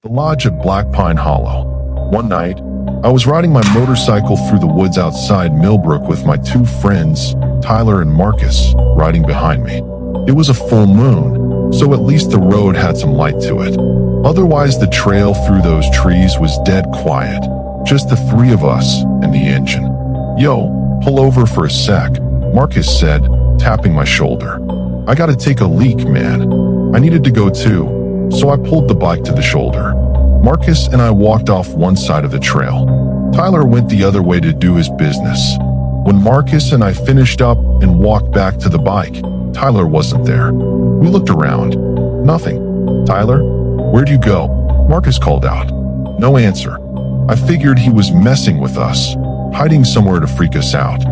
The lodge at Black Pine Hollow. One night, I was riding my motorcycle through the woods outside Millbrook with my two friends, Tyler and Marcus, riding behind me. It was a full moon, so at least the road had some light to it. Otherwise, the trail through those trees was dead quiet. Just the three of us and the engine. "Yo, pull over for a sec," Marcus said, tapping my shoulder. "I gotta take a leak, man." I needed to go too, so I pulled the bike to the shoulder. Marcus and I walked off one side of the trail. Tyler went the other way to do his business. When Marcus and I finished up and walked back to the bike, Tyler wasn't there. We looked around. Nothing. "Tyler, where'd you go?" Marcus called out. No answer. I figured he was messing with us, hiding somewhere to freak us out.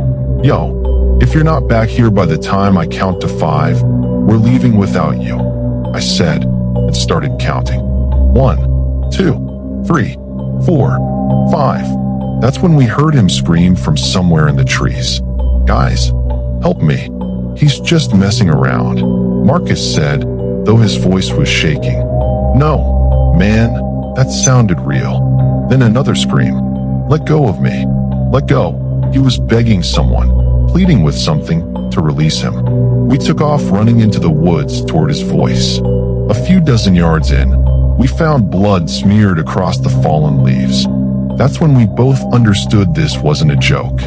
"Yo, if you're not back here by the time I count to 5, we're leaving without you," I said and started counting. 1, 2, 3, 4, 5. That's when we heard him scream from somewhere in the trees. "Guys, help me. He's just messing around," Marcus said, though his voice was shaking. "No, man, that sounded real." Then another scream. "Let go of me. Let go." He was begging someone, pleading with something to release him. We took off running into the woods toward his voice. A few dozen yards in, we found blood smeared across the fallen leaves. That's when we both understood this wasn't a joke.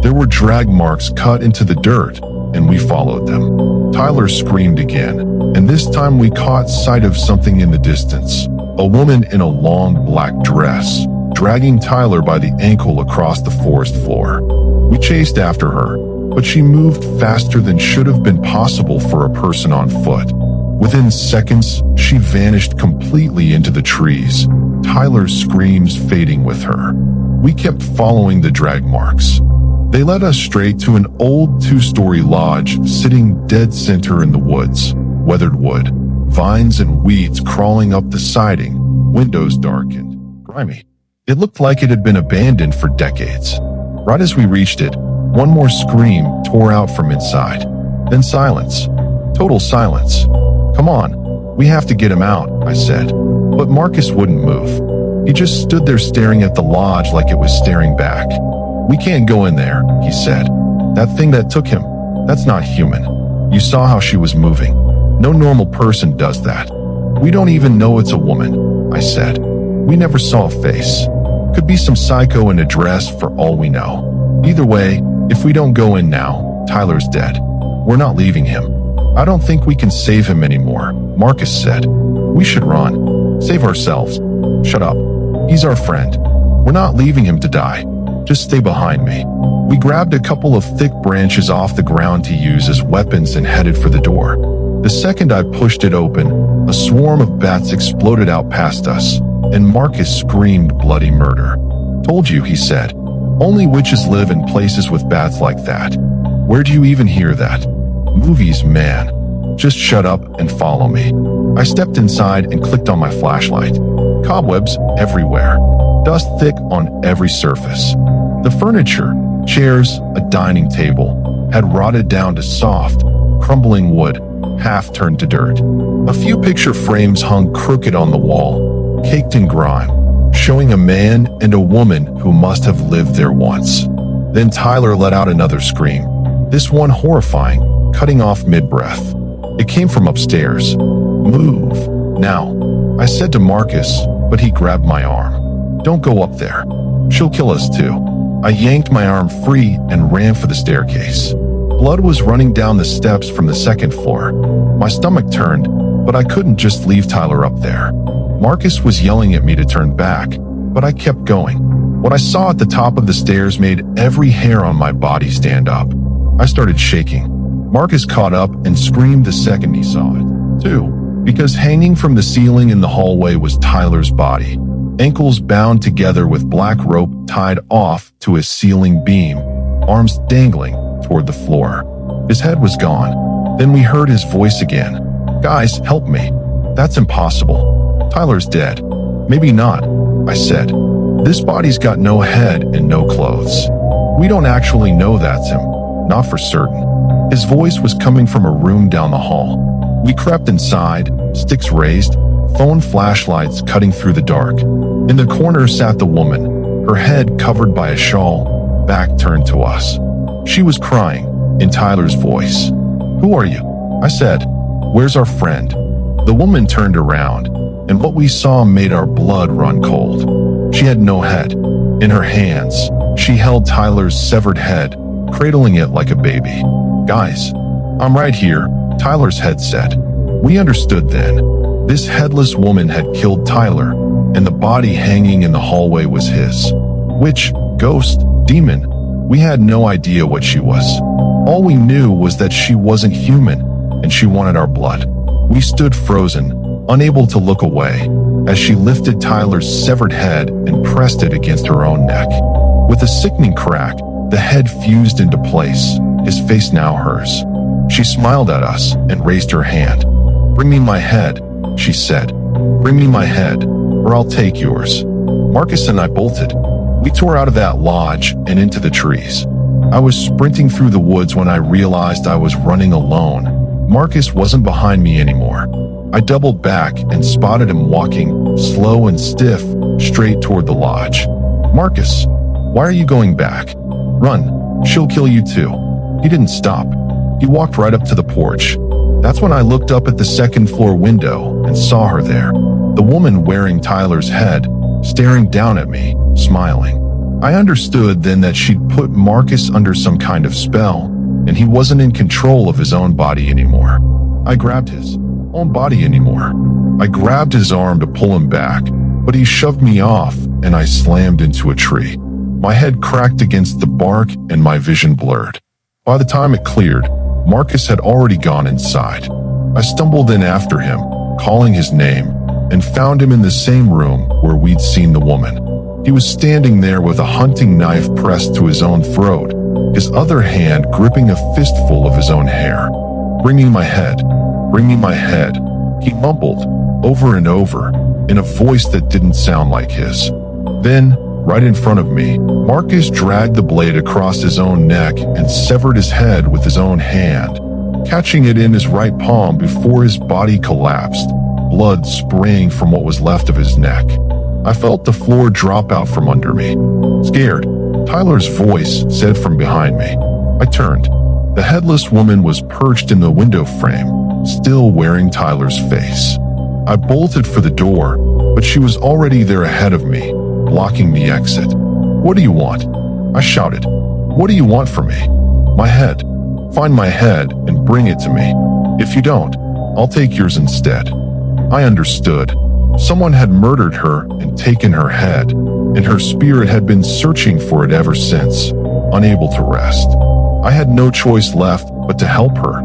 There were drag marks cut into the dirt, and we followed them. Tyler screamed again, and this time we caught sight of something in the distance. A woman in a long black dress, dragging Tyler by the ankle across the forest floor. We chased after her, but she moved faster than should have been possible for a person on foot. Within seconds, she vanished completely into the trees, Tyler's screams fading with her. We kept following the drag marks. They led us straight to an old 2-story lodge sitting dead center in the woods. Weathered wood, vines and weeds crawling up the siding, windows dark and grimy. It looked like it had been abandoned for decades. Right as we reached it, one more scream tore out from inside. Then silence. Total silence. "Come on, we have to get him out," I said. But Marcus wouldn't move. He just stood there staring at the lodge like it was staring back. "We can't go in there," he said. "That thing that took him, that's not human. You saw how she was moving. No normal person does that." "We don't even know it's a woman," I said. "We never saw a face. Could be some psycho in a dress for all we know. Either way, if we don't go in now, Tyler's dead. We're not leaving him." "I don't think we can save him anymore," Marcus said. "We should run. Save ourselves." "Shut up. He's our friend. We're not leaving him to die. Just stay behind me." We grabbed a couple of thick branches off the ground to use as weapons and headed for the door. The second I pushed it open, a swarm of bats exploded out past us, and Marcus screamed bloody murder. "Told you," he said. "Only witches live in places with bats like that. Where'd you even hear that?" "Movies, man. Just shut up and follow me." I stepped inside and clicked on my flashlight. Cobwebs everywhere. Dust thick on every surface. The furniture, chairs, a dining table, had rotted down to soft, crumbling wood, half turned to dirt. A few picture frames hung crooked on the wall, caked in grime, showing a man and a woman who must have lived there once. Then Tyler let out another scream, this one horrifying, cutting off mid-breath. It came from upstairs. "Move, now," I said to Marcus, but he grabbed my arm. "Don't go up there. She'll kill us too." I yanked my arm free and ran for the staircase. Blood was running down the steps from the second floor. My stomach turned, but I couldn't just leave Tyler up there. Marcus was yelling at me to turn back, but I kept going. What I saw at the top of the stairs made every hair on my body stand up. I started shaking. Marcus caught up and screamed the second he saw it, too, because hanging from the ceiling in the hallway was Tyler's body, ankles bound together with black rope tied off to his ceiling beam, arms dangling toward the floor. His head was gone. Then we heard his voice again. "Guys, help me. That's impossible. Tyler's dead." "Maybe not," I said. "This body's got no head and no clothes. We don't actually know that's him. Not for certain." His voice was coming from a room down the hall. We crept inside, sticks raised, phone flashlights cutting through the dark. In the corner sat the woman, her head covered by a shawl, back turned to us. She was crying, in Tyler's voice. "Who are you?" I said. "Where's our friend?" The woman turned around, and what we saw made our blood run cold. She had no head. In her hands, she held Tyler's severed head, cradling it like a baby. "Guys, I'm right here," Tyler's head said. We understood then. This headless woman had killed Tyler, and the body hanging in the hallway was his. Witch, ghost, demon, we had no idea what she was. All we knew was that she wasn't human, and she wanted our blood. We stood frozen, unable to look away, as she lifted Tyler's severed head and pressed it against her own neck. With a sickening crack, the head fused into place, his face now hers. She smiled at us and raised her hand. "Bring me my head," she said. "Bring me my head, or I'll take yours." Marcus and I bolted. We tore out of that lodge and into the trees. I was sprinting through the woods when I realized I was running alone. Marcus wasn't behind me anymore. I doubled back and spotted him walking, slow and stiff, straight toward the lodge. "Marcus, why are you going back? Run, she'll kill you too." He didn't stop. He walked right up to the porch. That's when I looked up at the second floor window and saw her there. The woman wearing Tyler's head, staring down at me, smiling. I understood then that she'd put Marcus under some kind of spell, and he wasn't in control of his own body anymore. I grabbed his arm to pull him back, but he shoved me off and I slammed into a tree. My head cracked against the bark and my vision blurred. By the time it cleared, Marcus had already gone inside. I stumbled in after him, calling his name, and found him in the same room where we'd seen the woman. He was standing there with a hunting knife pressed to his own throat, his other hand gripping a fistful of his own hair. "Bring me my head, bring me my head," he mumbled, over and over, in a voice that didn't sound like his. Then, right in front of me, Marcus dragged the blade across his own neck and severed his head with his own hand, catching it in his right palm before his body collapsed, blood spraying from what was left of his neck. I felt the floor drop out from under me. "Scared?" Tyler's voice said from behind me. I turned. The headless woman was perched in the window frame, still wearing Tyler's face. I bolted for the door, but she was already there ahead of me, blocking the exit. "What do you want?" I shouted. "What do you want from me?" "My head. Find my head and bring it to me. If you don't, I'll take yours instead." I understood. Someone had murdered her and taken her head, and her spirit had been searching for it ever since, unable to rest. I had no choice left but to help her.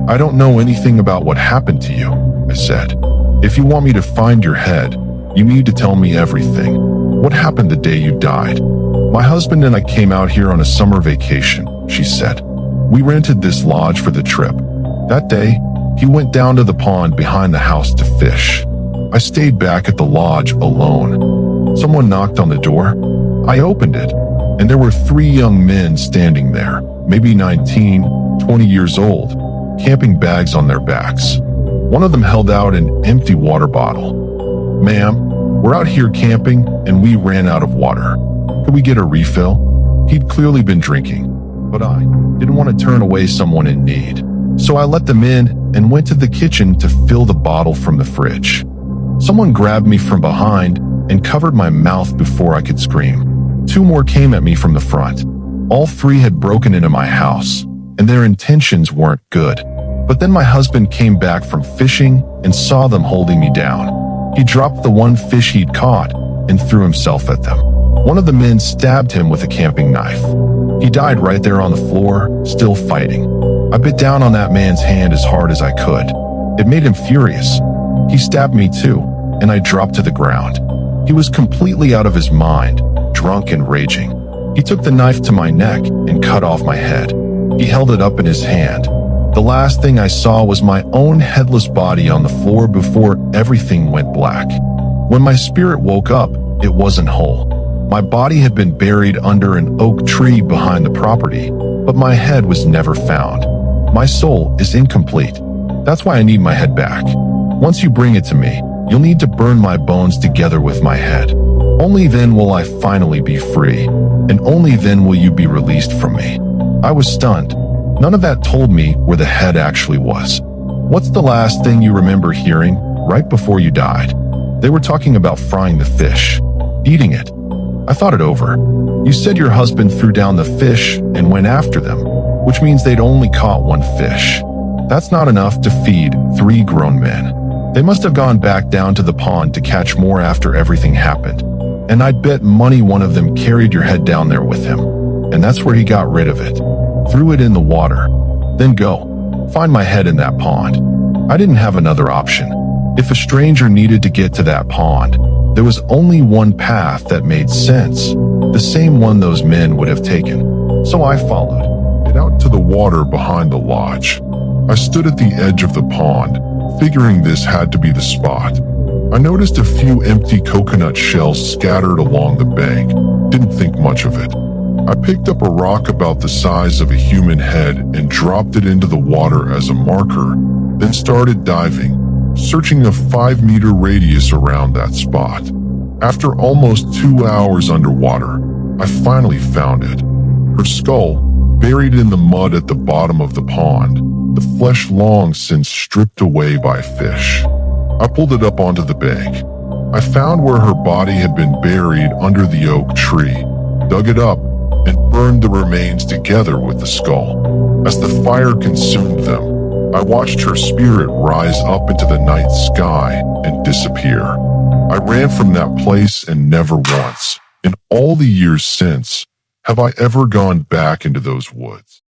I don't know anything about what happened to you," I said. "If you want me to find your head, you need to tell me everything. What happened the day you died?" "My husband and I came out here on a summer vacation," she said. "We rented this lodge for the trip. That day, he went down to the pond behind the house to fish. I stayed back at the lodge alone. Someone knocked on the door. I opened it, and there were 3 young men standing there, maybe 19, 20 years old, camping bags on their backs. One of them held out an empty water bottle. "Ma'am, we're out here camping and we ran out of water. Could we get a refill?" He'd clearly been drinking, but I didn't want to turn away someone in need. So I let them in and went to the kitchen to fill the bottle from the fridge. Someone grabbed me from behind and covered my mouth before I could scream. 2 more came at me from the front. All 3 had broken into my house, and their intentions weren't good. But then my husband came back from fishing and saw them holding me down. He dropped the one fish he'd caught and threw himself at them. One of the men stabbed him with a camping knife. He died right there on the floor, still fighting. I bit down on that man's hand as hard as I could. It made him furious. He stabbed me too, and I dropped to the ground. He was completely out of his mind, drunk and raging. He took the knife to my neck and cut off my head. He held it up in his hand. The last thing I saw was my own headless body on the floor before everything went black. When my spirit woke up, it wasn't whole. My body had been buried under an oak tree behind the property, but my head was never found. My soul is incomplete. That's why I need my head back. Once you bring it to me, you'll need to burn my bones together with my head. Only then will I finally be free, and only then will you be released from me." I was stunned. None of that told me where the head actually was. "What's the last thing you remember hearing right before you died?" "They were talking about frying the fish, eating it." I thought it over. "You said your husband threw down the fish and went after them, which means they'd only caught one fish. That's not enough to feed 3 grown men. They must have gone back down to the pond to catch more after everything happened. And I'd bet money one of them carried your head down there with him. And that's where he got rid of it. Threw it in the water. Then go. Find my head in that pond." I didn't have another option. If a stranger needed to get to that pond, there was only one path that made sense, the same one those men would have taken. So I followed it out to the water behind the lodge. I stood at the edge of the pond, figuring this had to be the spot. I noticed a few empty coconut shells scattered along the bank. Didn't think much of it. I picked up a rock about the size of a human head and dropped it into the water as a marker, then started diving, searching a 5-meter radius around that spot. After almost 2 hours underwater, I finally found it. Her skull, buried in the mud at the bottom of the pond, the flesh long since stripped away by fish. I pulled it up onto the bank. I found where her body had been buried under the oak tree, dug it up, and burned the remains together with the skull. As the fire consumed them, I watched her spirit rise up into the night sky and disappear. I ran from that place, and never once, in all the years since, have I ever gone back into those woods.